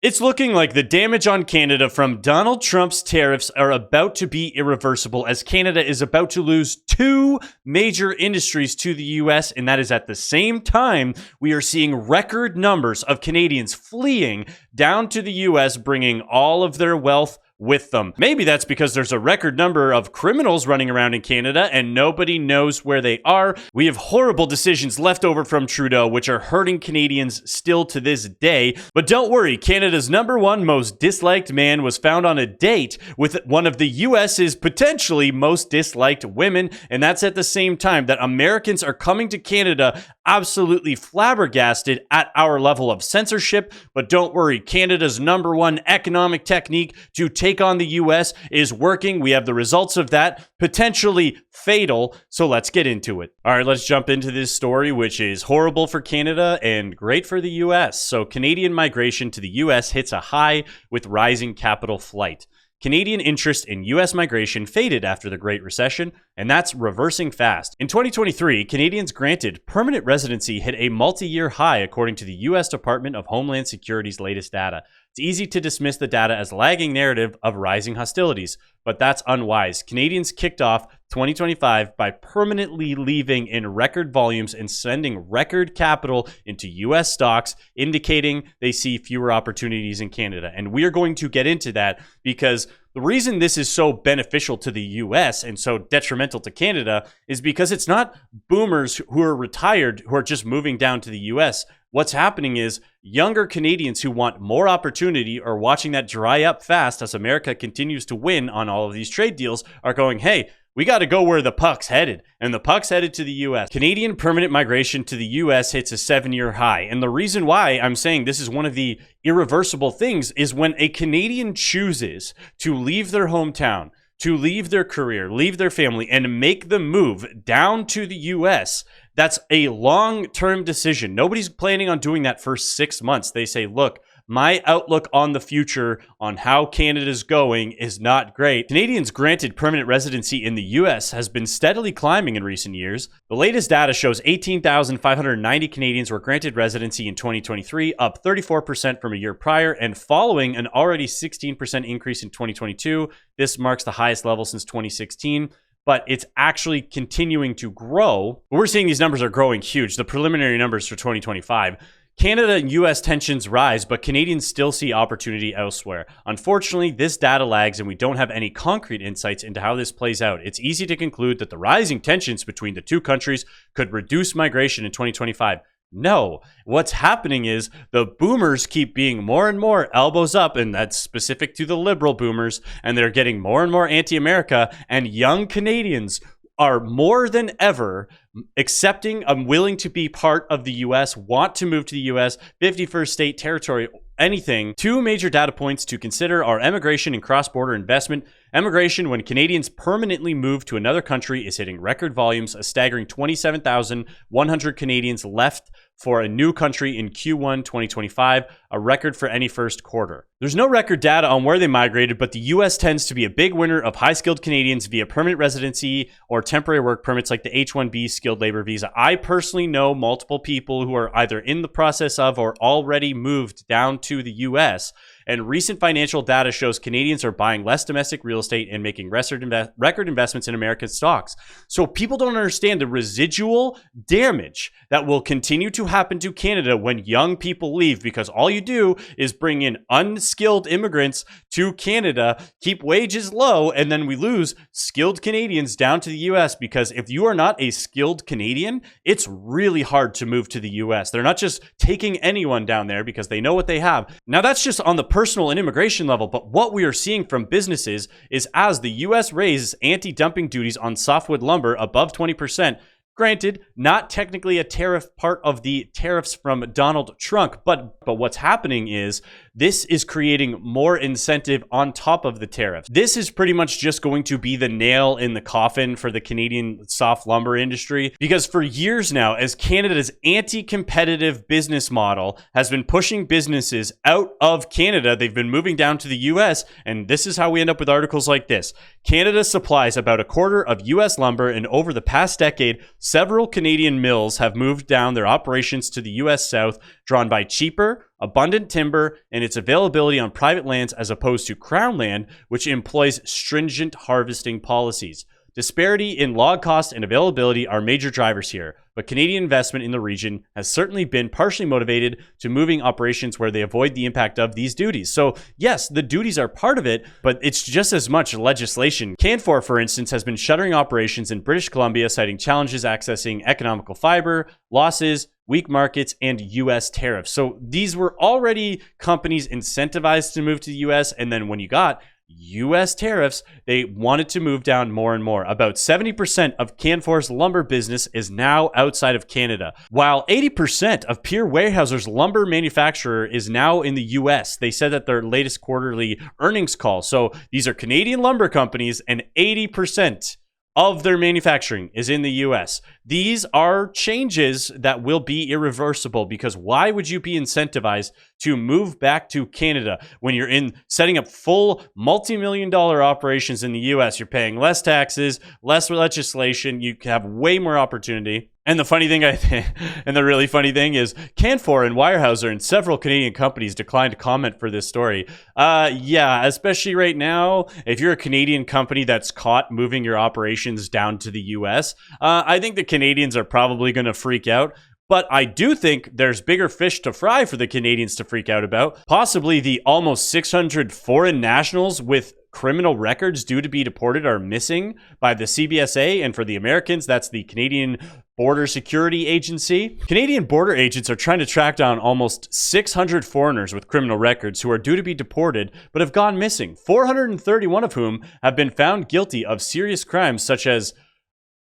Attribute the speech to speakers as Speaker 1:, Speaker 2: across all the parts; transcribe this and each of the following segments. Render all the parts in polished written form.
Speaker 1: It's looking like the damage on Canada from Donald Trump's tariffs are about to be irreversible, as Canada is about to lose two major industries to the US, and that is at the same time we are seeing record numbers of Canadians fleeing down to the US, bringing all of their wealth with them. Maybe that's because there's a record number of criminals running around in Canada and nobody knows where they are. We have horrible decisions left over from Trudeau, which are hurting Canadians still to this day. But don't worry, Canada's #1 most disliked man was found on a date with one of the US's potentially most disliked women. And that's at the same time that Americans are coming to Canada absolutely flabbergasted at our level of censorship. But don't worry, Canada's #1 economic technique to take on the US is working. We have the results of that, potentially fatal. So let's get into it. All right, let's jump into this story, which is horrible for Canada and great for the US. So Canadian migration to the US hits a high with rising capital flight. Canadian interest in U.S. migration faded after the Great Recession, and that's reversing fast. In 2023, Canadians granted permanent residency hit a multi-year high according to the U.S. Department of Homeland Security's latest data. It's easy to dismiss the data as a lagging narrative of rising hostilities, but that's unwise. Canadians kicked off 2025 by permanently leaving in record volumes and sending record capital into U.S. stocks, indicating they see fewer opportunities in Canada. And we are going to get into that because the reason this is so beneficial to the US and so detrimental to Canada is because it's not boomers who are retired who are just moving down to the US. What's happening is younger Canadians who want more opportunity are watching that dry up fast as America continues to win on all of these trade deals are going, hey, we got to go where the puck's headed, and the puck's headed to the U.S. Canadian permanent migration to the U.S. hits a 7-year high, and the reason why I'm saying this is one of the irreversible things is when a Canadian chooses to leave their hometown, to leave their career, leave their family, and make the move down to the U.S., that's a long-term decision. Nobody's planning on doing that for 6 months. They say, look, my outlook on the future on how Canada's going is not great. Canadians granted permanent residency in the US has been steadily climbing in recent years. The latest data shows 18,590 Canadians were granted residency in 2023, up 34% from a year prior, and following an already 16% increase in 2022. This marks the highest level since 2016. But it's actually continuing to grow. We're seeing these numbers are growing huge. The preliminary numbers for 2025. Canada and U.S. tensions rise, but Canadians still see opportunity elsewhere. Unfortunately, this data lags and we don't have any concrete insights into how this plays out. It's easy to conclude that the rising tensions between the two countries could reduce migration in 2025. No, what's happening is the boomers keep being more and more elbows up, and that's specific to the liberal boomers, and they're getting more and more anti-America, and young Canadians are more than ever accepting and willing to be part of the U.S., want to move to the U.S., 51st state territory, anything. Two major data points to consider are emigration and cross-border investment. Emigration, when Canadians permanently move to another country, is hitting record volumes. A staggering 27,100 Canadians left for a new country in Q1 2025, a record for any first quarter. There's no record data on where they migrated, but the US tends to be a big winner of high-skilled Canadians via permanent residency or temporary work permits like the H-1B skilled labor visa. I personally know multiple people who are either in the process of or already moved down to the US. And recent financial data shows Canadians are buying less domestic real estate and making record investments in American stocks. So people don't understand the residual damage that will continue to happen to Canada when young people leave, because all you do is bring in unskilled immigrants to Canada, keep wages low, and then we lose skilled Canadians down to the US, because if you are not a skilled Canadian, it's really hard to move to the US. They're not just taking anyone down there because they know what they have. Now that's just on the personal and immigration level, but what we are seeing from businesses is as the US raises anti-dumping duties on softwood lumber above 20%, granted, not technically a tariff part of the tariffs from Donald Trump, but what's happening is this is creating more incentive on top of the tariff. This is pretty much just going to be the nail in the coffin for the Canadian soft lumber industry, because for years now, as Canada's anti-competitive business model has been pushing businesses out of Canada, they've been moving down to the US, and this is how we end up with articles like this. Canada supplies about a quarter of US lumber, and over the past decade, several Canadian mills have moved down their operations to the US South, drawn by cheaper, abundant timber, and its availability on private lands as opposed to crown land, which employs stringent harvesting policies. Disparity in log cost and availability are major drivers here, but Canadian investment in the region has certainly been partially motivated to moving operations where they avoid the impact of these duties. So yes, the duties are part of it, but it's just as much legislation. Canfor, for instance, has been shuttering operations in British Columbia, citing challenges accessing economical fiber, losses, weak markets, and U.S. tariffs. So these were already companies incentivized to move to the U.S., and then when you got U.S. tariffs, they wanted to move down more and more. About 70% of Canfor's lumber business is now outside of Canada, while 80% of Pierre Weyerhaeuser's lumber manufacturer is now in the U.S. They said that their latest quarterly earnings call. So these are Canadian lumber companies, and 80% of their manufacturing is in the US. These are changes that will be irreversible, because why would you be incentivized to move back to Canada when you're in setting up full multi-million-dollar operations in the US? You're paying less taxes, less legislation, you have way more opportunity. And the funny thing, and the really funny thing is, Canfor and Weyerhaeuser and several Canadian companies declined to comment for this story. Yeah, especially right now, if you're a Canadian company that's caught moving your operations down to the US, I think the Canadians are probably going to freak out. But I do think there's bigger fish to fry for the Canadians to freak out about. Possibly the almost 600 foreign nationals with criminal records due to be deported are missing by the CBSA, and for the Americans, that's the Canadian Border Security Agency. Canadian border agents are trying to track down almost 600 foreigners with criminal records who are due to be deported but have gone missing, 431 of whom have been found guilty of serious crimes such as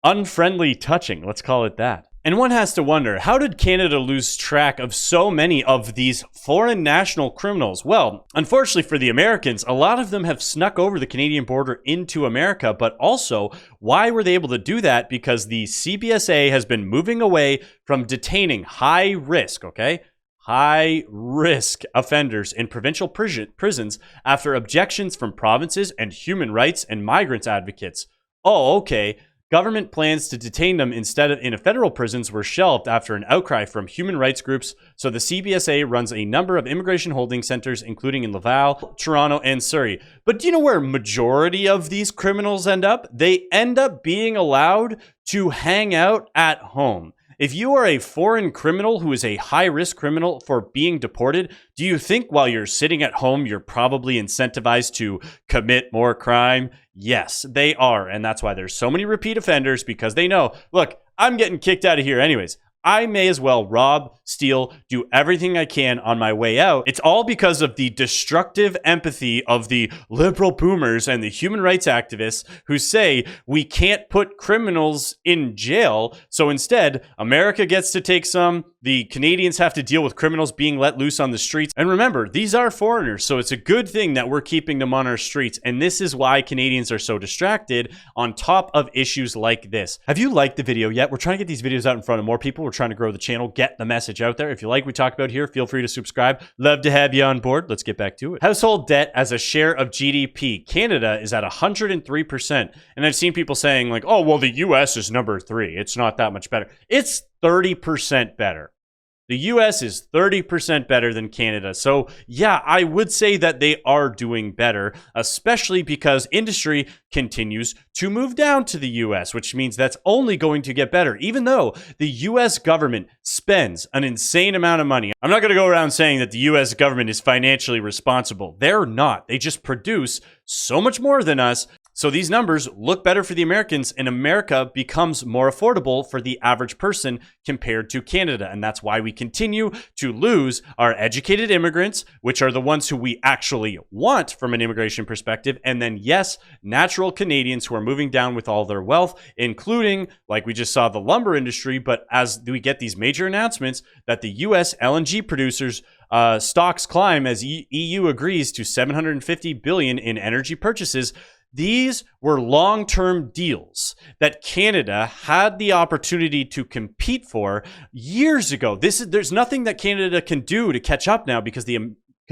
Speaker 1: unfriendly touching, let's call it that. And one has to wonder, how did Canada lose track of so many of these foreign national criminals? Well, unfortunately for the Americans, a lot of them have snuck over the Canadian border into America, but also, why were they able to do that? Because the CBSA has been moving away from detaining high risk offenders in provincial prisons after objections from provinces and human rights and migrants advocates. Oh, okay. Government plans to detain them instead of in federal prisons were shelved after an outcry from human rights groups, so the CBSA runs a number of immigration holding centers, including in Laval, Toronto, and Surrey. But do you know where majority of these criminals end up? They end up being allowed to hang out at home. If you are a foreign criminal who is a high-risk criminal for being deported, do you think while you're sitting at home, you're probably incentivized to commit more crime? Yes, they are. And that's why there's so many repeat offenders, because they know, look, I'm getting kicked out of here anyways. I may as well rob, steal, do everything I can on my way out. It's all because of the destructive empathy of the liberal boomers and the human rights activists who say we can't put criminals in jail. So instead, America gets to take some. The Canadians have to deal with criminals being let loose on the streets. And remember, these are foreigners, so it's a good thing that we're keeping them on our streets. And this is why Canadians are so distracted on top of issues like this. Have you liked the video yet? We're trying to get these videos out in front of more people. We're trying to grow the channel, get the message out there. If you like what we talk about here, feel free to subscribe. Love to have you on board. Let's get back to it. Household debt as a share of GDP. Canada is at 103%. And I've seen people saying like, oh, well, the US is number 3. It's not that much better. It's 30% better. The US is 30% better than Canada. So yeah, I would say that they are doing better, especially because industry continues to move down to the US, which means that's only going to get better, even though the US government spends an insane amount of money. I'm not going to go around saying that the US government is financially responsible. They're not. They just produce so much more than us. So these numbers look better for the Americans, and America becomes more affordable for the average person compared to Canada. And that's why we continue to lose our educated immigrants, which are the ones who we actually want from an immigration perspective. And then, yes, natural Canadians who are moving down with all their wealth, including, like we just saw, the lumber industry. But as we get these major announcements that the US LNG producers stocks climb as EU agrees to $750 billion in energy purchases, these were long-term deals that Canada had the opportunity to compete for years ago. There's nothing that Canada can do to catch up now because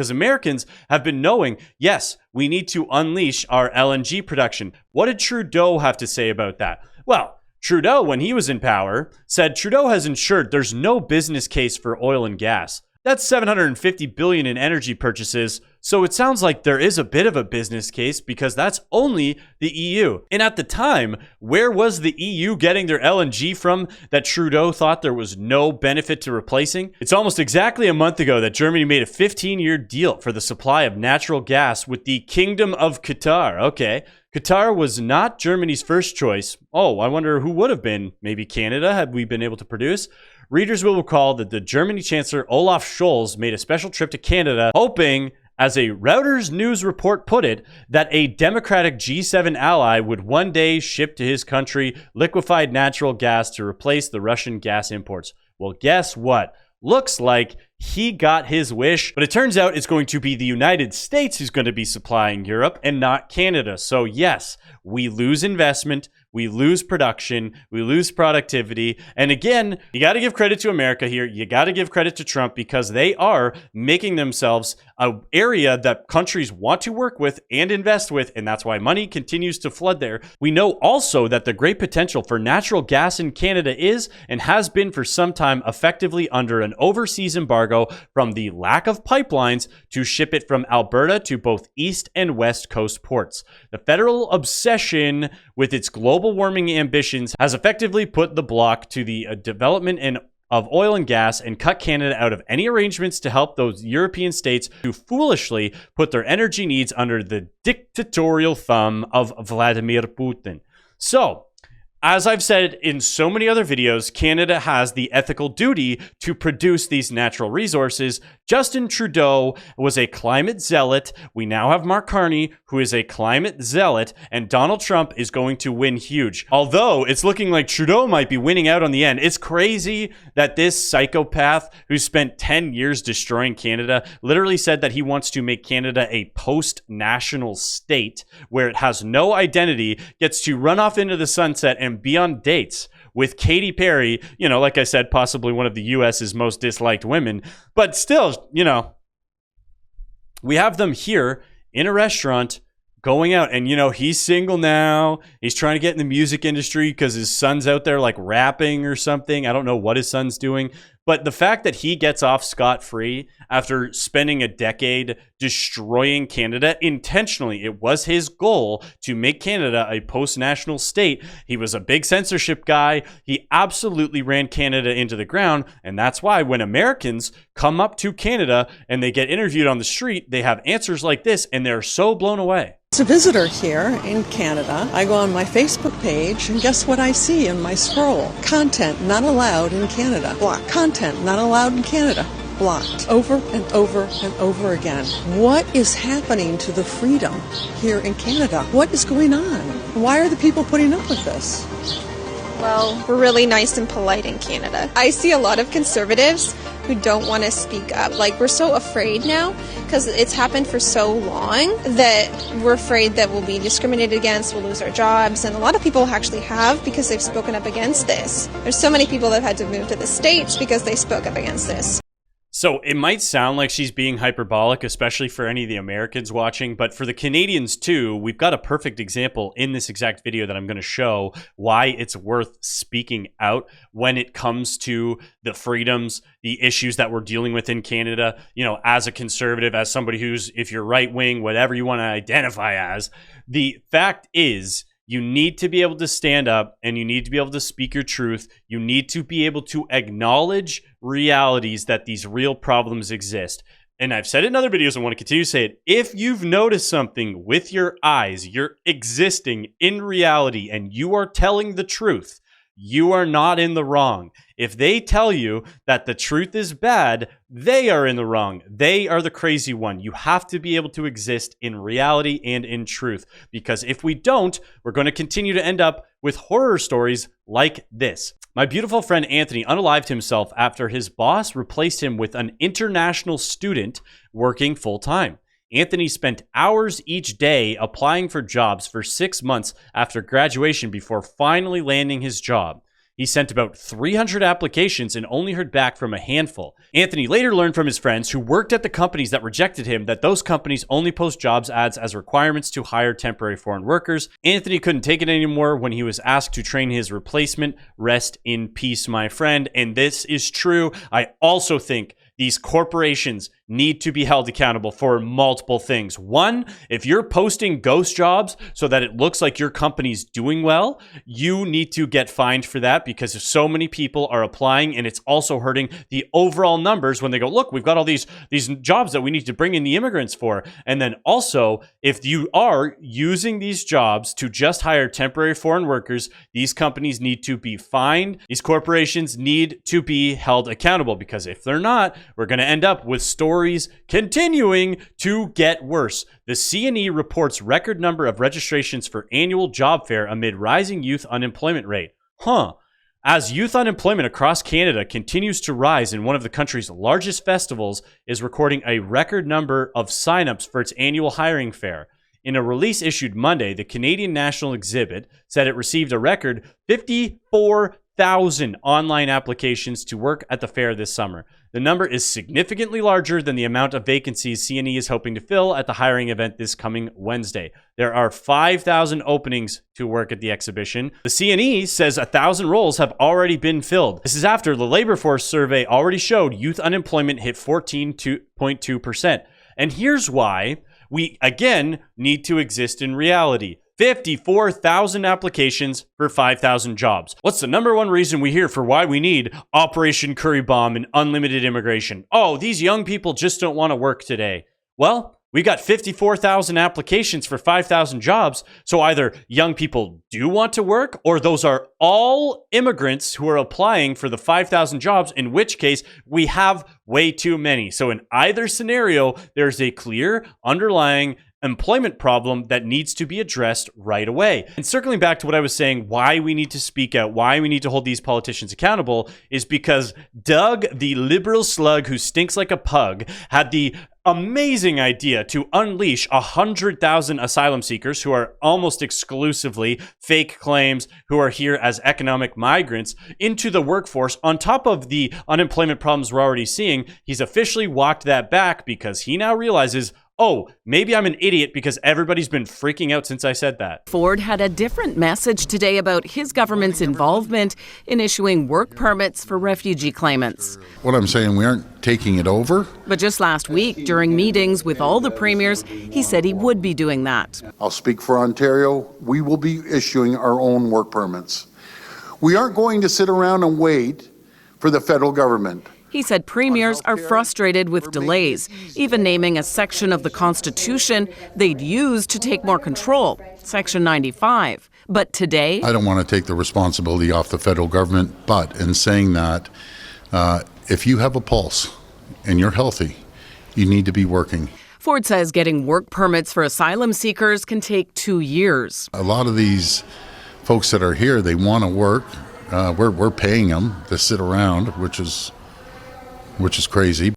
Speaker 1: Americans have been knowing, yes, we need to unleash our LNG production. What did Trudeau have to say about that? Well, Trudeau, when he was in power, said Trudeau has ensured there's no business case for oil and gas. That's $750 billion in energy purchases. So it sounds like there is a bit of a business case because that's only the EU. And at the time, where was the EU getting their LNG from that Trudeau thought there was no benefit to replacing? It's almost exactly a month ago that Germany made a 15-year deal for the supply of natural gas with the Kingdom of Qatar. Okay. Qatar was not Germany's first choice. Oh, I wonder who would have been. Maybe Canada, had we been able to produce? Readers will recall that the Germany Chancellor Olaf Scholz made a special trip to Canada, hoping, as a Reuters news report put it, that a democratic G7 ally would one day ship to his country liquefied natural gas to replace the Russian gas imports. Well, guess what? Looks like he got his wish, but it turns out it's going to be the United States who's going to be supplying Europe and not Canada. So yes, we lose investment, we lose production, we lose productivity. And again, you got to give credit to America here. You got to give credit to Trump because they are making themselves an area that countries want to work with and invest with. And that's why money continues to flood there. We know also that the great potential for natural gas in Canada is and has been for some time effectively under an overseas embargo from the lack of pipelines to ship it from Alberta to both East and West Coast ports. The federal obsession with its global warming ambitions has effectively put the block to the development of oil and gas and cut Canada out of any arrangements to help those European states who foolishly put their energy needs under the dictatorial thumb of Vladimir Putin. So, as I've said in so many other videos, Canada has the ethical duty to produce these natural resources. Justin Trudeau was a climate zealot. We now have Mark Carney, who is a climate zealot, and Donald Trump is going to win huge. Although it's looking like Trudeau might be winning out on the end. It's crazy that this psychopath who spent 10 years destroying Canada literally said that he wants to make Canada a post-national state where it has no identity, gets to run off into the sunset and be on dates with Katy Perry, you know, like I said, possibly one of the US's most disliked women, but still, you know, we have them here in a restaurant going out and, you know, he's single now. He's trying to get in the music industry because his son's out there like rapping or something. I don't know what his son's doing. But the fact that he gets off scot-free after spending a decade destroying Canada intentionally, it was his goal to make Canada a post-national state. He was a big censorship guy. He absolutely ran Canada into the ground. And that's why when Americans come up to Canada and they get interviewed on the street, they have answers like this and they're so blown away.
Speaker 2: As a visitor here in Canada, I go on my Facebook page and guess what I see in my scroll? Content not allowed in Canada. Blocked. Content not allowed in Canada. Blocked. Over and over and over again. What is happening to the freedom here in Canada? What is going on? Why are the people putting up with this?
Speaker 3: Well, we're really nice and polite in Canada. I see a lot of conservatives who don't want to speak up. Like, we're so afraid now because it's happened for so long that we're afraid that we'll be discriminated against, we'll lose our jobs, and a lot of people actually have because they've spoken up against this. There's so many people that have had to move to the States because they spoke up against this.
Speaker 1: So it might sound like she's being hyperbolic, especially for any of the Americans watching, but for the Canadians too, we've got a perfect example in this exact video that I'm going to show why it's worth speaking out when it comes to the freedoms, the issues that we're dealing with in Canada. You know, as a conservative, as somebody who's, if you're right wing, whatever you want to identify as, the fact is, you need to be able to stand up and you need to be able to speak your truth. You need to be able to acknowledge realities that these real problems exist. And I've said it in other videos, I want to continue to say it. If you've noticed something with your eyes, you're existing in reality and you are telling the truth, you are not in the wrong. If they tell you that the truth is bad, they are in the wrong. They are the crazy one. You have to be able to exist in reality and in truth, because if we don't, we're going to continue to end up with horror stories like this. My beautiful friend Anthony unalived himself after his boss replaced him with an international student working full-time. Anthony spent hours each day applying for jobs for 6 months after graduation before finally landing his job. He sent about 300 applications and only heard back from a handful. Anthony later learned from his friends who worked at the companies that rejected him that those companies only post jobs ads as requirements to hire temporary foreign workers. Anthony couldn't take it anymore when he was asked to train his replacement. Rest in peace, my friend. And this is true. I also think these corporations need to be held accountable for multiple things. One, if you're posting ghost jobs so that it looks like your company's doing well, you need to get fined for that because so many people are applying, and it's also hurting the overall numbers when they go, look, we've got all these jobs that we need to bring in the immigrants for. And then also, if you are using these jobs to just hire temporary foreign workers, these companies need to be fined. These corporations need to be held accountable, because if they're not, we're going to end up with stories continuing to get worse. The CNE reports record number of registrations for annual job fair amid rising youth unemployment rate. As youth unemployment across Canada continues to rise, and one of the country's largest festivals is recording a record number of signups for its annual hiring fair. In a release issued Monday, the Canadian National Exhibit said it received a record 54,000 online applications to work at the fair this summer. The number is significantly larger than the amount of vacancies CNE is hoping to fill at the hiring event this coming Wednesday. There are 5,000 openings to work at the exhibition. The CNE says 1,000 roles have already been filled. This is after the labor force survey already showed youth unemployment hit 14.2%. And here's why we, again, need to exist in reality. 54,000 applications for 5,000 jobs. What's the number one reason we hear for why we need Operation Curry Bomb and unlimited immigration? Oh, these young people just don't want to work today. Well, we got 54,000 applications for 5,000 jobs. So either young people do want to work, or those are all immigrants who are applying for the 5,000 jobs, in which case we have way too many. So in either scenario, there's a clear underlying employment problem that needs to be addressed right away. And circling back to what I was saying, why we need to speak out, why we need to hold these politicians accountable, is because Doug, the liberal slug who stinks like a pug, had the amazing idea to unleash 100,000 asylum seekers who are almost exclusively fake claims, who are here as economic migrants, into the workforce. On top of the unemployment problems we're already seeing, he's officially walked that back because he now realizes, oh, maybe I'm an idiot because everybody's been freaking out since I said that.
Speaker 4: Ford had a different message today about his government's involvement in issuing work permits for refugee claimants.
Speaker 5: What I'm saying, we aren't taking it over.
Speaker 4: But just last week, during meetings with all the premiers, he said he would be doing that.
Speaker 5: I'll speak for Ontario. We will be issuing our own work permits. We aren't going to sit around and wait for the federal government.
Speaker 4: He said premiers are frustrated with delays, even naming a section of the Constitution they'd use to take more control, Section 95. But today,
Speaker 5: I don't want to take the responsibility off the federal government, but in saying that, if you have a pulse and you're healthy, you need to be working.
Speaker 4: Ford says getting work permits for asylum seekers can take 2 years.
Speaker 5: A lot of these folks that are here, they want to work. We're paying them to sit around, which is crazy.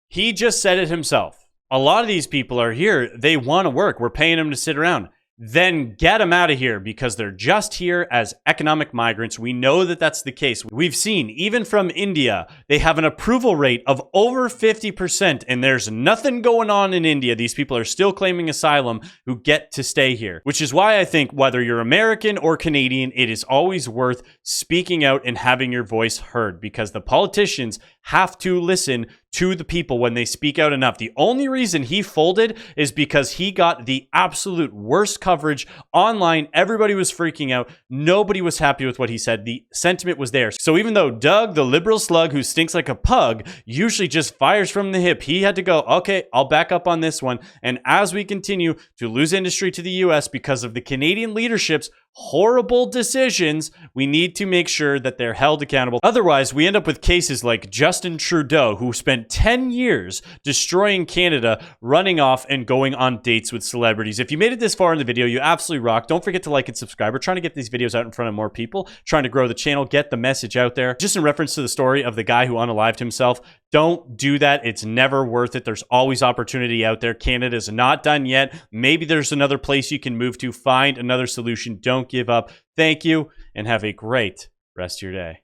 Speaker 1: He just said it himself. A lot of these people are here. They want to work. We're paying them to sit around. Then get them out of here because they're just here as economic migrants. We know that that's the case. We've seen, even from India, they have an approval rate of over 50%, and there's nothing going on in India. These people are still claiming asylum who get to stay here, which is why I think whether you're American or Canadian, it is always worth speaking out and having your voice heard, because the politicians have to listen to the people when they speak out enough. The only reason he folded is because he got the absolute worst coverage online. Everybody was freaking out. Nobody was happy with what he said. The sentiment was there. So even though Doug, the liberal slug who stinks like a pug, usually just fires from the hip, he had to go, okay, I'll back up on this one. And as we continue to lose industry to the US because of the Canadian leadership's horrible decisions, we need to make sure that they're held accountable. Otherwise, we end up with cases like Justin Trudeau, who spent 10 years destroying Canada, running off and going on dates with celebrities. If you made it this far in the video, you absolutely rock. Don't forget to like and subscribe. We're trying to get these videos out in front of more people, trying to grow the channel, get the message out there. Just in reference to the story of the guy who unalived himself, don't do that. It's never worth it. There's always opportunity out there. Canada's not done yet. Maybe there's another place you can move to. Find another solution. Don't give up. Thank you, and have a great rest of your day.